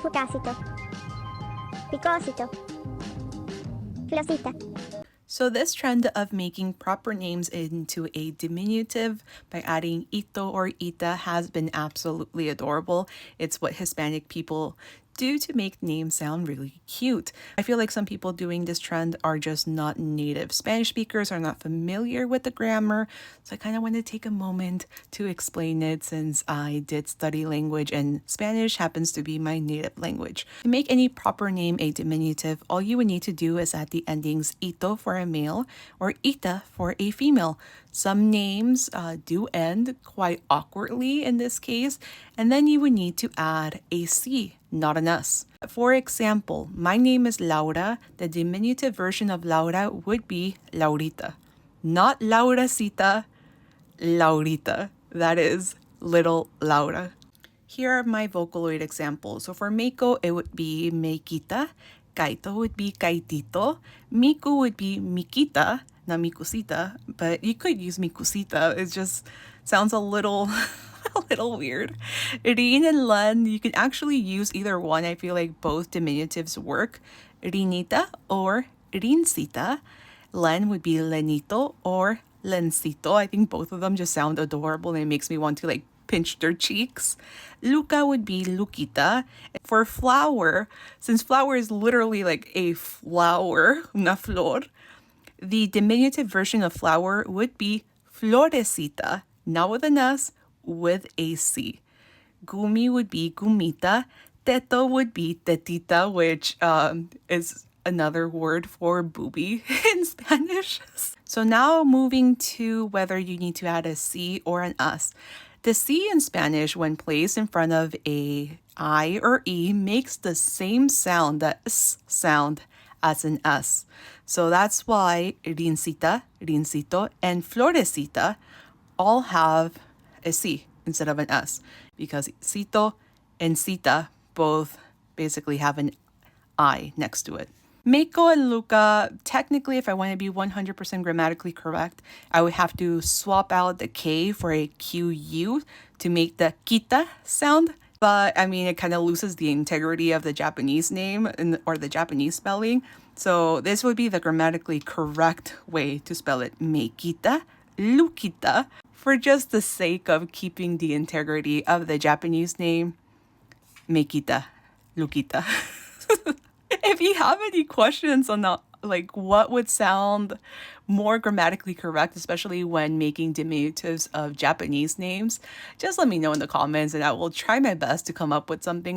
Putacito. Picosito. Flosita. So this trend of making proper names into a diminutive by adding ito or ita has been absolutely adorable. It's what Hispanic people do to make names sound really cute. I feel like some people doing this trend are just not native Spanish speakers, are not familiar with the grammar. So I kind of want to take a moment to explain it since I did study language and Spanish happens to be my native language. To make any proper name a diminutive, all you would need to do is add the endings ito for a male or ita for a female. Some names do end quite awkwardly in this case, and then you would need to add a C, not an S. For example, my name is Laura. The diminutive version of Laura would be Laurita. Not Lauracita, Laurita. That is little Laura. Here are my Vocaloid examples. So for Meiko, it would be Meikita. Kaito would be Kaitito. Miku would be Mikita, not Mikusita, but you could use Mikusita. It just sounds a little a little weird. Rin and Len, you can actually use either one. I feel like both diminutives work. Rinita or Rinsita. Len would be Lenito or Lencito. I think both of them just sound adorable and it makes me want to like pinch their cheeks. Luca would be Luquita. For flower, since flower is literally like a flower, una flor, the diminutive version of flower would be Florecita, not with an S, with a C. Gumi would be Gumita. Teto would be Tetita, which is another word for booby in Spanish. So now moving to whether you need to add a C or an S. The C in Spanish, when placed in front of a I or E, makes the same sound, the S sound, as an S. So that's why Rincita, Rincito, and Florecita all have a C instead of an S, because Cito and Cita both basically have an I next to it. Meiko and Luca, technically, if I want to be 100% grammatically correct, I would have to swap out the K for a QU to make the kita sound. But I mean, it kind of loses the integrity of the Japanese name or the Japanese spelling. So this would be the grammatically correct way to spell it. Meikita, Lukita. For just the sake of keeping the integrity of the Japanese name, Meikita, Lukita. If you have any questions on like what would sound more grammatically correct, especially when making diminutives of Japanese names, just let me know in the comments and I will try my best to come up with something.